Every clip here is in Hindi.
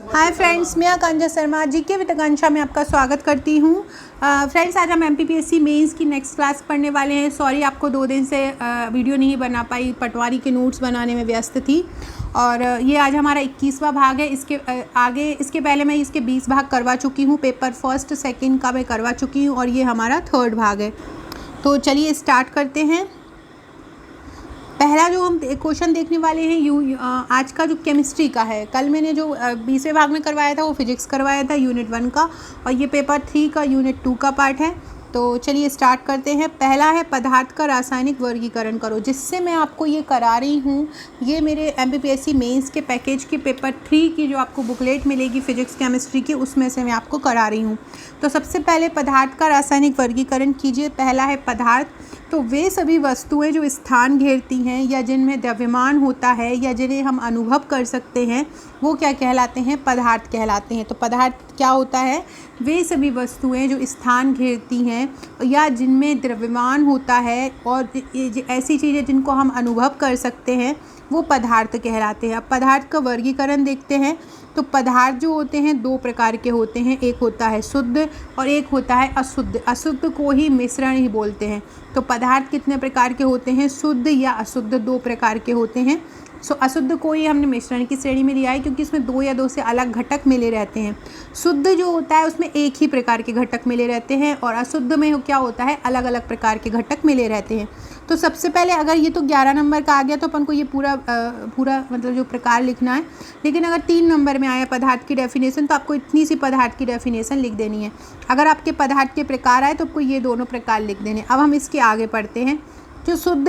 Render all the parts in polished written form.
हाय फ्रेंड्स, मैं आकांक्षा शर्मा जीके विद आकांक्षा में आपका स्वागत करती हूँ। फ्रेंड्स, आज हम एमपीपीएससी मेंस की नेक्स्ट क्लास पढ़ने वाले हैं। सॉरी, आपको 2 दिन से वीडियो नहीं बना पाई, पटवारी के नोट्स बनाने में व्यस्त थी। और ये आज हमारा 21वां भाग है। इसके पहले मैं इसके 20 भाग करवा चुकी हूँ। पेपर फर्स्ट सेकंड का मैं करवा चुकी हूँ और ये हमारा 3rd भाग है। तो चलिए स्टार्ट करते हैं। पहला जो हम क्वेश्चन देखने वाले हैं आज का जो केमिस्ट्री का है। कल मैंने जो 20वें भाग में करवाया था वो फिजिक्स करवाया था यूनिट 1 का, और ये पेपर 3 का यूनिट 2 का पार्ट है। तो चलिए स्टार्ट करते हैं। पहला है पदार्थ का रासायनिक वर्गीकरण करो। जिससे मैं आपको ये करा रही हूँ, ये मेरे एमपीपीएससी मेंस के पैकेज के पेपर 3 की जो आपको बुकलेट मिलेगी फिजिक्स केमिस्ट्री की, उसमें से मैं आपको करा रही हूँ। तो सबसे पहले पदार्थ का रासायनिक वर्गीकरण कीजिए। पहला है पदार्थ। तो वे सभी वस्तुएं जो स्थान घेरती हैं या जिनमें द्रव्यमान होता है या जिन्हें हम अनुभव कर सकते हैं, वो क्या कहलाते हैं? पदार्थ कहलाते हैं। तो पदार्थ क्या होता है? वे सभी वस्तुएं जो स्थान घेरती हैं या जिनमें द्रव्यमान होता है और ऐसी चीज़ें जिनको हम अनुभव कर सकते हैं, वो पदार्थ कहलाते हैं। अब पदार्थ का वर्गीकरण देखते हैं। तो पदार्थ जो होते हैं 2 प्रकार के होते हैं। एक होता है शुद्ध और एक होता है अशुद्ध। अशुद्ध को ही मिश्रण ही बोलते हैं। तो पदार्थ कितने प्रकार के होते हैं? शुद्ध या अशुद्ध 2 प्रकार के होते हैं। अशुद्ध को ही हमने मिश्रण की श्रेणी में लिया है क्योंकि इसमें 2 या 2 से अलग घटक मिले रहते हैं। शुद्ध जो होता है उसमें एक ही प्रकार के घटक मिले रहते हैं, और अशुद्ध में क्या होता है? अलग अलग प्रकार के घटक मिले रहते हैं। तो सबसे पहले अगर ये तो 11 नंबर का आ गया तो अपन को ये पूरा मतलब जो प्रकार लिखना है। लेकिन अगर 3 नंबर में आया पदार्थ की डेफिनेशन, तो आपको इतनी सी पदार्थ की डेफिनेशन लिख देनी है। अगर आपके पदार्थ के प्रकार आए तो आपको ये दोनों प्रकार लिख देने। अब हम इसके आगे पढ़ते हैं। जो शुद्ध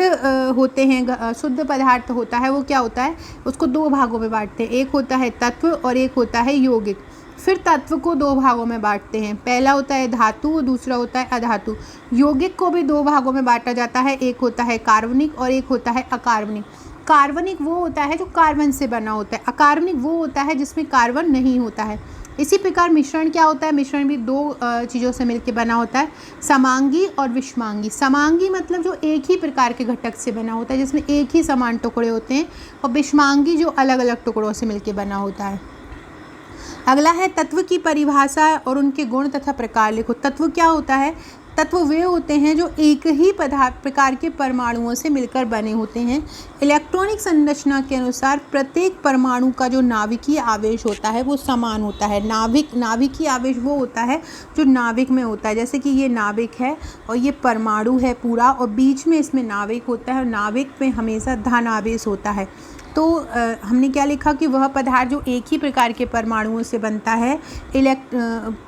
होते हैं, शुद्ध पदार्थ होता है वो क्या होता है? उसको 2 भागों में बांटते हैं। एक होता है तत्व और एक होता है यौगिक। फिर तत्व को 2 भागों में बांटते हैं। पहला होता है धातु, दूसरा होता है अधातु। यौगिक को भी 2 भागों में बांटा जाता है। एक होता है कार्बनिक और एक होता है अकार्बनिक। कार्बनिक वो होता है जो कार्बन से बना होता है। अकार्बनिक वो होता है जिसमें कार्बन नहीं होता है। इसी प्रकार मिश्रण क्या होता है? मिश्रण भी 2 चीज़ों से मिलकर बना होता है, समांगी और विषमांगी। समांगी मतलब जो एक ही प्रकार के घटक से बना होता है, जिसमें एक ही समान टुकड़े होते हैं, और विषमांगी जो अलग अलग टुकड़ों से मिलकर बना होता है। अगला है तत्व की परिभाषा और उनके गुण तथा प्रकार लिखो। तत्व क्या होता है? तत्व वे होते हैं जो एक ही प्रकार के परमाणुओं से मिलकर बने होते हैं। इलेक्ट्रॉनिक संरचना के अनुसार प्रत्येक परमाणु का जो नाभिकीय आवेश होता है वो समान होता है। नाभिकीय आवेश वो होता है जो नाभिक में होता है। जैसे कि ये नाभिक है और ये परमाणु है पूरा, और बीच में इसमें नाभिक होता है, और नाभिक में हमेशा धन आवेश होता है। तो हमने क्या लिखा कि वह पदार्थ जो एक ही प्रकार के परमाणुओं से बनता है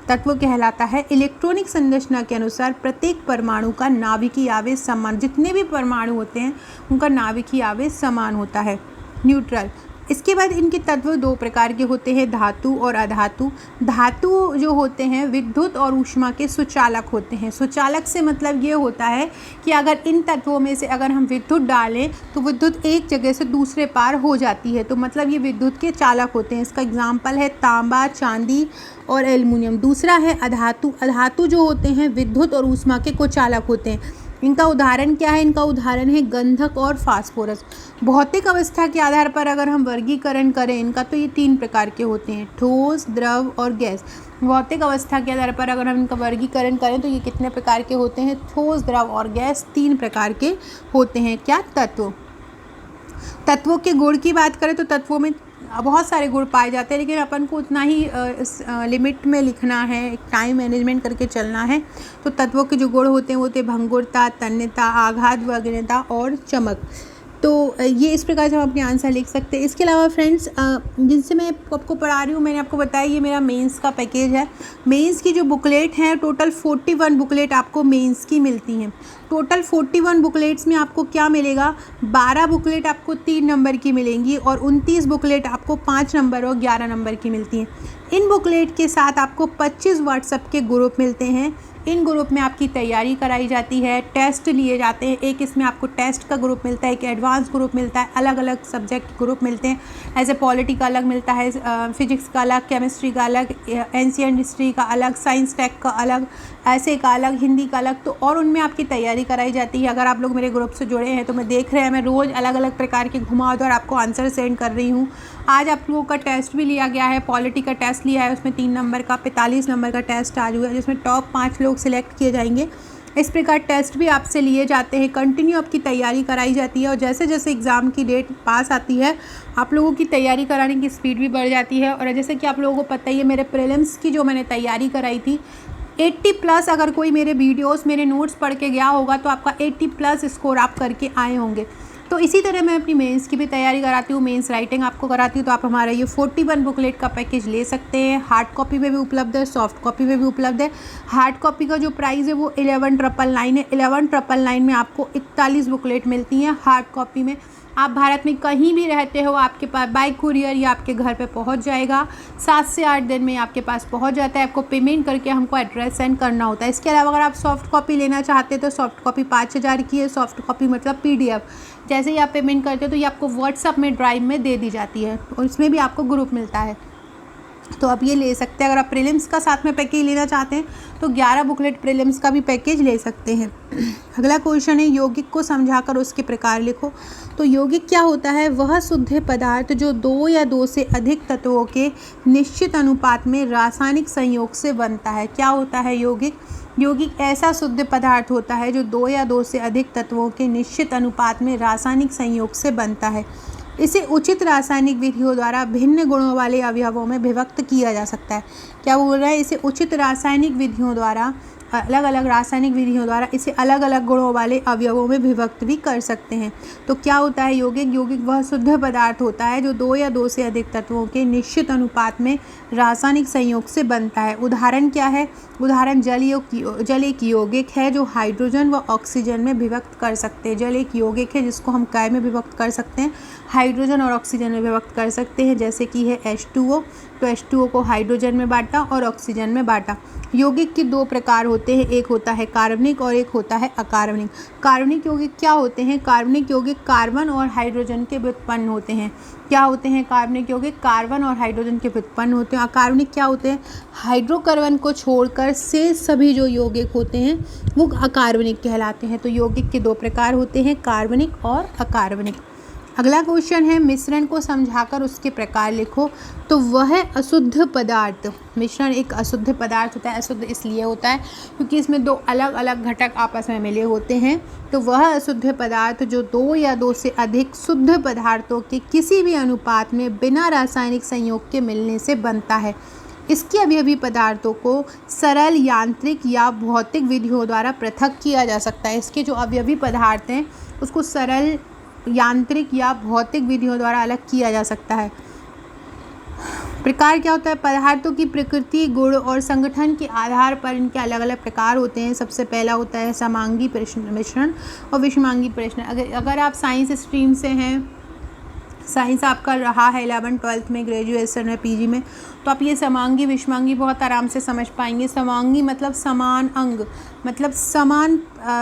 तत्व कहलाता है। इलेक्ट्रॉनिक संरचना के अनुसार प्रत्येक परमाणु का नाभिकीय आवेश समान, जितने भी परमाणु होते हैं उनका नाभिकीय आवेश समान होता है, न्यूट्रल। इसके बाद इनके तत्व 2 प्रकार के होते हैं, धातु और अधातु। धातु जो होते हैं विद्युत और ऊष्मा के सुचालक होते हैं। सुचालक से मतलब ये होता है कि अगर इन तत्वों में से अगर हम विद्युत डालें तो विद्युत एक जगह से दूसरे पार हो जाती है। तो मतलब ये विद्युत के चालक होते हैं। इसका एग्जाम्पल है तांबा, चांदी और एल्युमिनियम। दूसरा है अधातु। अधातु जो होते हैं विद्युत और ऊष्मा के कुचालक होते हैं। इनका उदाहरण क्या है? इनका उदाहरण है गंधक और फास्फोरस। भौतिक अवस्था के आधार पर अगर हम वर्गीकरण करें इनका, तो ये 3 प्रकार के होते हैं, ठोस, द्रव और गैस। भौतिक अवस्था के आधार पर अगर हम इनका वर्गीकरण करें तो ये कितने प्रकार के होते हैं? ठोस, द्रव और गैस 3 प्रकार के होते हैं। क्या? तत्वों के गुण की बात करें तो तत्वों में बहुत सारे गुण पाए जाते हैं, लेकिन अपन को उतना ही इस लिमिट में लिखना है, टाइम मैनेजमेंट करके चलना है। तो तत्वों के जो गुण होते हैं वो होते भंगुरता, तन्यता, आघात, वग्रता और चमक। तो ये इस प्रकार से हम अपने आंसर लिख सकते हैं। इसके अलावा फ्रेंड्स, जिनसे मैं आपको पढ़ा रही हूँ, मैंने आपको बताया ये मेरा मेंस का पैकेज है। मेंस की जो बुकलेट है, टोटल 41 बुकलेट आपको मेंस की मिलती हैं। टोटल 41 बुकलेट्स में आपको क्या मिलेगा? 12 बुकलेट आपको 3 नंबर की मिलेंगी और 29 बुकलेट आपको 5 नंबर और 11 नंबर की मिलती हैं। इन बुकलेट के साथ आपको 25 व्हाट्सएप के ग्रुप मिलते हैं। इन ग्रुप में आपकी तैयारी कराई जाती है, टेस्ट लिए जाते हैं। एक इसमें आपको टेस्ट का ग्रुप मिलता है, एक एडवांस ग्रुप मिलता है, अलग अलग सब्जेक्ट ग्रुप मिलते हैं। ऐसे पॉलिटी का अलग मिलता है, फिजिक्स का अलग, केमिस्ट्री का अलग, एंशिएंट हिस्ट्री का अलग, साइंस टेक का अलग, ऐसे का अलग, हिंदी का अलग। तो और उनमें आपकी तैयारी कराई जाती है। अगर आप लोग मेरे ग्रुप से जुड़े हैं तो मैं देख रहे हैं, मैं रोज़ अलग अलग प्रकार के घुमावदार आपको आंसर सेंड कर रही हूँ। आज आप लोगों का टेस्ट भी लिया गया है, पॉलिटी का टेस्ट लिया है, उसमें 3 नंबर का 45 नंबर का टेस्ट आज हुआ है, जिसमें टॉप 5 लोग सिलेक्ट किए जाएंगे। इस प्रकार टेस्ट भी आपसे लिए जाते हैं, कंटिन्यू आपकी तैयारी कराई जाती है और जैसे जैसे एग्ज़ाम की डेट पास आती है आप लोगों की तैयारी कराने की स्पीड भी बढ़ जाती है। और जैसे कि आप लोगों को पता ही है, मेरे प्रीलिम्स की जो मैंने तैयारी कराई थी 80+ अगर कोई मेरे वीडियोस मेरे नोट्स पढ़ के गया होगा तो आपका 80+ स्कोर आप करके आए होंगे। तो इसी तरह मैं अपनी मेंस की भी तैयारी कराती हूँ, मेंस राइटिंग आपको कराती हूँ। तो आप हमारा ये 41 बुकलेट का पैकेज ले सकते हैं। हार्ड कॉपी में भी उपलब्ध है, सॉफ्ट कॉपी में भी उपलब्ध है। हार्ड कॉपी का जो प्राइस है वो 11,999 है। 11,999 में आपको 41 बुकलेट मिलती हैं हार्ड कॉपी में। आप भारत में कहीं भी रहते हो, आपके पास बाय कुरियर या आपके घर पे पहुंच जाएगा। 7 से 8 दिन में आपके पास पहुंच जाता है। आपको पेमेंट करके हमको एड्रेस सेंड करना होता है। इसके अलावा अगर आप सॉफ्ट कॉपी लेना चाहते हैं तो सॉफ्ट कॉपी 5,000 की है। सॉफ्ट कॉपी मतलब PDF। जैसे ही आप पेमेंट करते हो तो ये आपको व्हाट्सअप में ड्राइव में दे दी जाती है और इसमें भी आपको ग्रुप मिलता है। तो आप ये ले सकते हैं। अगर आप प्रीलिम्स का साथ में पैकेज लेना चाहते हैं तो 11 बुकलेट प्रीलिम्स का भी पैकेज ले सकते हैं। अगला क्वेश्चन है, यौगिक को समझाकर उसके प्रकार लिखो। तो यौगिक क्या होता है? वह शुद्ध पदार्थ जो 2 या 2 से अधिक तत्वों के निश्चित अनुपात में रासायनिक संयोग से बनता है। क्या होता है यौगिक? यौगिक ऐसा शुद्ध पदार्थ होता है जो 2 या 2 से अधिक तत्वों के निश्चित अनुपात में रासायनिक संयोग से बनता है। इसे उचित रासायनिक विधियों द्वारा भिन्न गुणों वाले अवयवों में विभक्त किया जा सकता है। क्या बोल रहा है? इसे उचित रासायनिक विधियों द्वारा, अलग अलग रासायनिक विधियों द्वारा इसे अलग अलग गुणों वाले अवयवों में विभक्त भी कर सकते हैं। तो क्या होता है यौगिक? यौगिक वह शुद्ध पदार्थ होता है जो 2 या 2 से अधिक तत्वों के निश्चित अनुपात में रासायनिक संयोग से बनता है। उदाहरण क्या है? उदाहरण जल एक यौगिक है जो हाइड्रोजन व ऑक्सीजन में विभक्त कर सकते हैं। जल एक यौगिक है जिसको हम काय में विभक्त कर सकते हैं, हाइड्रोजन और ऑक्सीजन में विभक्त कर सकते हैं। जैसे कि है H2O, तो H2O को हाइड्रोजन में बांटा और ऑक्सीजन में बांटा। यौगिक के 2 प्रकार होते हैं, एक होता है कार्बनिक और एक होता है अकार्बनिक। कार्बनिक यौगिक क्या होते हैं? कार्बनिक यौगिक कार्बन और हाइड्रोजन के व्युत्पन्न होते हैं। क्या होते हैं कार्बनिक यौगिक? कार्बन और हाइड्रोजन के व्युत्पन्न होते हैं। अकार्बनिक क्या होते हैं? हाइड्रोकार्बन को छोड़कर से सभी जो यौगिक होते हैं वो अकार्बनिक कहलाते हैं। तो यौगिक के 2 प्रकार होते हैं, कार्बनिक और अकार्बनिक। अगला क्वेश्चन है, मिश्रण को समझाकर उसके प्रकार लिखो। तो वह अशुद्ध पदार्थ, मिश्रण एक अशुद्ध पदार्थ होता है। अशुद्ध इसलिए होता है क्योंकि इसमें 2 अलग अलग घटक आपस में मिले होते हैं। तो वह अशुद्ध पदार्थ जो 2 या 2 से अधिक शुद्ध पदार्थों के किसी भी अनुपात में बिना रासायनिक संयोग के मिलने से बनता है। इसके अवयवी पदार्थों को सरल यांत्रिक या भौतिक विधियों द्वारा पृथक किया जा सकता है। इसके जो अवयवी पदार्थ हैं उसको सरल यांत्रिक या भौतिक विधियों द्वारा अलग किया जा सकता है। प्रकार क्या होता है? पदार्थों की प्रकृति, गुण और संगठन के आधार पर इनके अलग अलग प्रकार होते हैं। सबसे पहला होता है समांगी मिश्रण और विषमांगी मिश्रण। अगर आप साइंस स्ट्रीम से हैं, साइंस आपका रहा है 11th-12th में, ग्रेजुएशन में, PG में, तो आप ये समांगी विषमांगी बहुत आराम से समझ पाएंगे। समांगी मतलब समान अंग, मतलब समान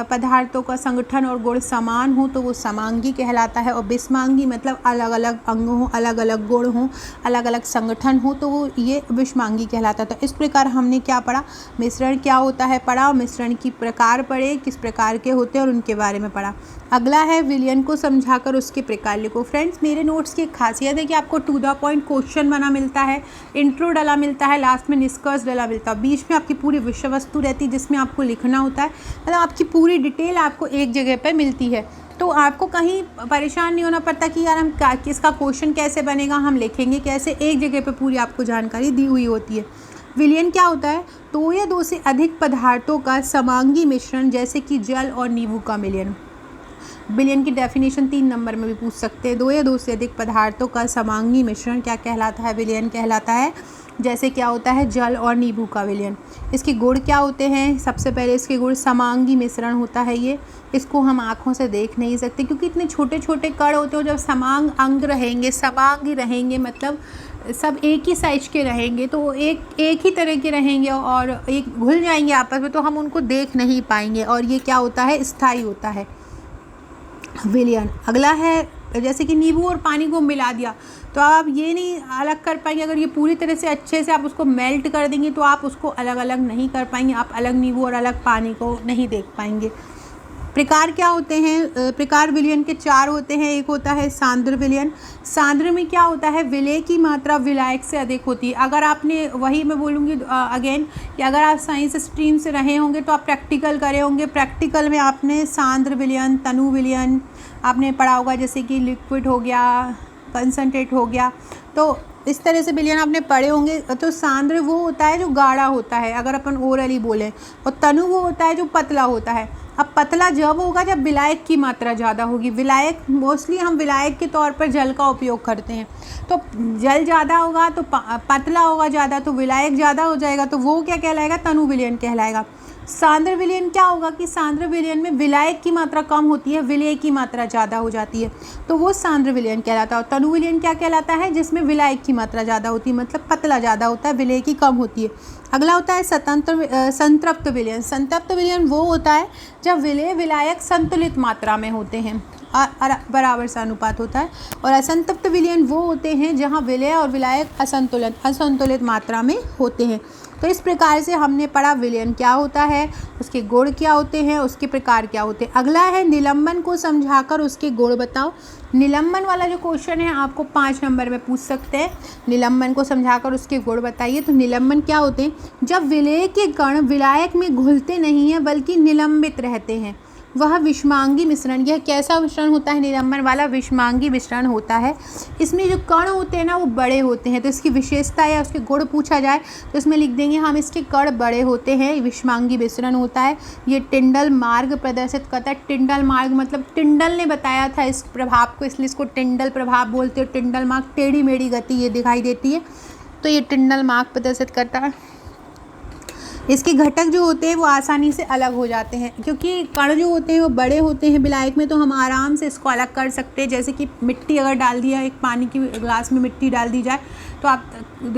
पदार्थों का संगठन और गुण समान हो तो वो समांगी कहलाता है। और विषमांगी मतलब अलग अलग अंग हो, अलग अलग गुण हो, अलग अलग संगठन हो तो वो ये विषमांगी कहलाता है। तो इस प्रकार हमने क्या पढ़ा? मिश्रण क्या होता है पढ़ा, मिश्रण की प्रकार पढ़े, किस प्रकार के होते हैं और उनके बारे में पढ़ा। अगला है, विलयन को समझाकर उसके प्रकार लिखो। फ्रेंड्स, मेरे नोट्स की एक खासियत है कि आपको टू द पॉइंट क्वेश्चन बना मिलता है, इंट्रो डला मिलता है, लास्ट में निष्कर्ष डला मिलता है, बीच में आपकी पूरी विषय वस्तु रहती है जिसमें आपको लिखना होता है। मतलब आपकी पूरी डिटेल आपको एक जगह पर मिलती है, तो आपको कहीं परेशान नहीं होना पड़ता कि यार हम किसका क्वेश्चन कैसे बनेगा, हम लिखेंगे कैसे। एक जगह पर पूरी आपको जानकारी दी हुई होती है। विलयन क्या होता है? 2 या 2 से अधिक पदार्थों का समांगी मिश्रण, जैसे कि जल और नींबू का मिलन। विलयन की डेफिनेशन 3 नंबर में भी पूछ सकते हैं। 2 या 2 से अधिक पदार्थों का समांगी मिश्रण क्या कहलाता है? विलयन कहलाता है। जैसे क्या होता है? जल और नींबू का विलयन। इसके गुण क्या होते हैं? सबसे पहले इसके गुण, समांगी मिश्रण होता है ये। इसको हम आँखों से देख नहीं सकते क्योंकि इतने छोटे छोटे कण होते हैं। जब समांग अंग रहेंगे, समांगी रहेंगे, मतलब सब एक ही साइज के रहेंगे, तो एक ही तरह के रहेंगे और एक घुल जाएंगे आपस में, तो हम उनको देख नहीं पाएंगे। और ये क्या होता है? स्थायी होता है विलयन। अगला है, जैसे कि नींबू और पानी को मिला दिया तो आप ये नहीं अलग कर पाएंगे। अगर ये पूरी तरह से अच्छे से आप उसको मेल्ट कर देंगे तो आप उसको अलग अलग नहीं कर पाएंगे। आप अलग नींबू और अलग पानी को नहीं देख पाएंगे। प्रकार क्या होते हैं? प्रकार विलयन के 4 होते हैं। एक होता है सांद्र विलयन। सांद्र में क्या होता है? विलय की मात्रा विलायक से अधिक होती है। अगर आपने, वही मैं बोलूँगी अगेन, कि अगर आप साइंस स्ट्रीम से रहे होंगे तो आप प्रैक्टिकल करे होंगे। प्रैक्टिकल में आपने सांद्र विलयन, तनु विलयन आपने पढ़ा होगा, जैसे कि लिक्विड हो गया, कंसनट्रेट हो गया, तो इस तरह से विलयन आपने पढ़े होंगे। तो सांद्र वो होता है जो गाढ़ा होता है, अगर अपन ओरली बोलें, और तनु वो होता है जो पतला होता है। अब पतला जब होगा जब विलायक की मात्रा ज़्यादा होगी। विलायक मोस्टली हम विलायक के तौर पर जल का उपयोग करते हैं, तो जल ज़्यादा होगा तो पतला होगा ज़्यादा, तो विलायक ज़्यादा हो जाएगा, तो वो क्या कहलाएगा? तनु विलयन कहलाएगा। सांद्र विलयन क्या होगा कि सांद्र विलयन में विलायक की मात्रा कम होती है, विलय की मात्रा ज़्यादा हो जाती है, तो वो सांद्र विलयन कहलाता है। और तनु विलयन क्या कहलाता है? जिसमें विलायक की मात्रा ज़्यादा होती है, मतलब पतला ज़्यादा होता है, विलय की कम होती है। अगला होता है संतृप्त विलयन। संतृप्त विलयन वो होता है जब विलय विलायक संतुलित मात्रा में होते हैं, बराबर सा अनुपात होता है। और असंतृप्त विलयन वो होते हैं जहाँ विलय और विलायक असंतुलित मात्रा में होते हैं। तो इस प्रकार से हमने पढ़ा विलयन क्या होता है, उसके गुण क्या होते हैं, उसके प्रकार क्या होते हैं। अगला है निलंबन को समझाकर उसके गुण बताओ। निलंबन वाला जो क्वेश्चन है आपको 5 नंबर में पूछ सकते हैं। निलंबन को समझाकर उसके गुण बताइए। तो निलंबन क्या होते हैं? जब विलय के कण विलायक में घुलते नहीं हैं बल्कि निलंबित रहते हैं, वह विषमांगी मिश्रण। यह कैसा मिश्रण होता है? निलंबन वाला विषमांगी मिश्रण होता है। इसमें जो कण होते हैं ना वो बड़े होते हैं। तो इसकी विशेषता या उसके गुण पूछा जाए तो इसमें लिख देंगे हम, इसके कण बड़े होते हैं, विषमांगी मिश्रण होता है। ये टिंडल मार्ग प्रदर्शित करता है। टिंडल मार्ग मतलब टिंडल ने बताया था इस प्रभाव को, इसलिए इसको टिंडल प्रभाव बोलते हैं। टिंडल मार्ग टेढ़ी मेढ़ी गति ये दिखाई देती है, तो ये टिंडल मार्ग प्रदर्शित करता है। इसके घटक जो होते हैं वो आसानी से अलग हो जाते हैं, क्योंकि कण जो होते हैं वो बड़े होते हैं विलायक में, तो हम आराम से इसको अलग कर सकते हैं। जैसे कि मिट्टी अगर डाल दिया, एक पानी की ग्लास में मिट्टी डाल दी जाए, तो आप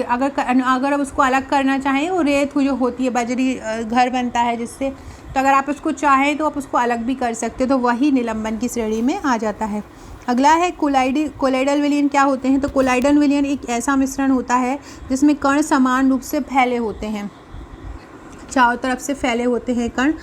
अगर आप उसको अलग करना चाहें, वो रेत जो होती है, बजरी घर बनता है जिससे, तो अगर आप उसको चाहें तो आप उसको अलग भी कर सकते हो। तो वही निलंबन की श्रेणी में आ जाता है। अगला है कोलाइडल विलयन क्या होते हैं? तो कोलाइडल विलयन एक ऐसा मिश्रण होता है जिसमें कण समान रूप से फैले होते हैं, चारों तरफ से फैले होते हैं कण।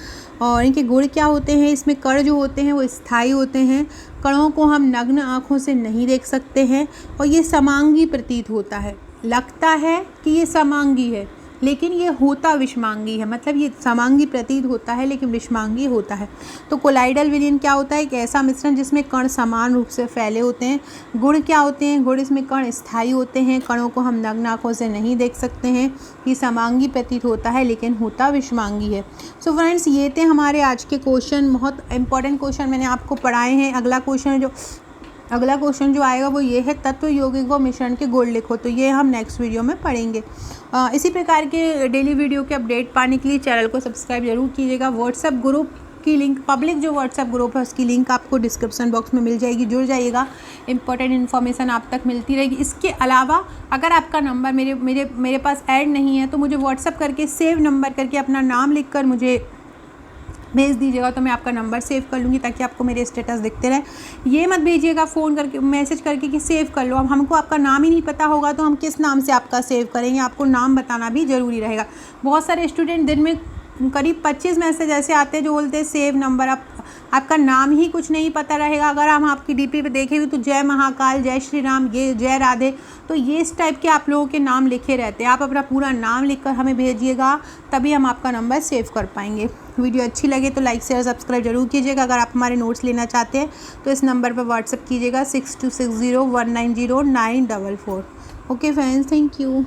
और इनके गुण क्या होते हैं? इसमें कण जो होते हैं वो स्थायी होते हैं, कणों को हम नग्न आँखों से नहीं देख सकते हैं, और ये समांगी प्रतीत होता है। लगता है कि ये समांगी है लेकिन ये होता विषमांगी है, मतलब ये समांगी प्रतीत होता है लेकिन विषमांगी होता है। तो कोलाइडल विलयन क्या होता है? एक ऐसा मिश्रण जिसमें कण समान रूप से फैले होते हैं। गुण क्या होते हैं? गुण इसमें कण स्थायी होते हैं, कणों को हम नग्न आँखों से नहीं देख सकते हैं, ये समांगी प्रतीत होता है लेकिन होता विषमांगी है। सो फ्रेंड्स, ये थे हमारे आज के क्वेश्चन। बहुत इंपॉर्टेंट क्वेश्चन मैंने आपको पढ़ाए हैं। अगला क्वेश्चन जो आएगा वो ये है, तत्व यौगिक व मिश्रण के गुण लिखो। तो ये हम नेक्स्ट वीडियो में पढ़ेंगे। इसी प्रकार के डेली वीडियो के अपडेट पाने के लिए चैनल को सब्सक्राइब जरूर कीजिएगा। व्हाट्सएप ग्रुप की लिंक, पब्लिक जो व्हाट्सएप ग्रुप है उसकी लिंक आपको डिस्क्रिप्शन बॉक्स में मिल जाएगी, जुड़ जाइएगा, इंपॉर्टेंट इन्फॉर्मेशन आप तक मिलती रहेगी। इसके अलावा अगर आपका नंबर मेरे पास ऐड नहीं है तो मुझे व्हाट्सएप करके सेव नंबर करके अपना नाम लिख कर मुझे भेज दीजिएगा, तो मैं आपका नंबर सेव कर लूँगी ताकि आपको मेरे स्टेटस दिखते रहे। ये मत भेजिएगा फ़ोन करके, मैसेज करके कि सेव कर लो। अब हमको आपका नाम ही नहीं पता होगा तो हम किस नाम से आपका सेव करेंगे? आपको नाम बताना भी ज़रूरी रहेगा। बहुत सारे स्टूडेंट दिन में करीब 25 मैसेज ऐसे आते हैं जो बोलते हैं सेव नंबर। आपका नाम ही कुछ नहीं पता रहेगा। अगर हम आपकी डीपी पे देखेंगे तो जय महाकाल, जय श्री राम, ये जय राधे, तो ये इस टाइप के आप लोगों के नाम लिखे रहते हैं। आप अपना पूरा नाम लिखकर हमें भेजिएगा, तभी हम आपका नंबर सेव कर पाएंगे। वीडियो अच्छी लगे तो लाइक शेयर सब्सक्राइब जरूर कीजिएगा। अगर आप हमारे नोट्स लेना चाहते हैं तो इस नंबर पर व्हाट्सएप कीजिएगा 6260190944। Okay friends, thank you.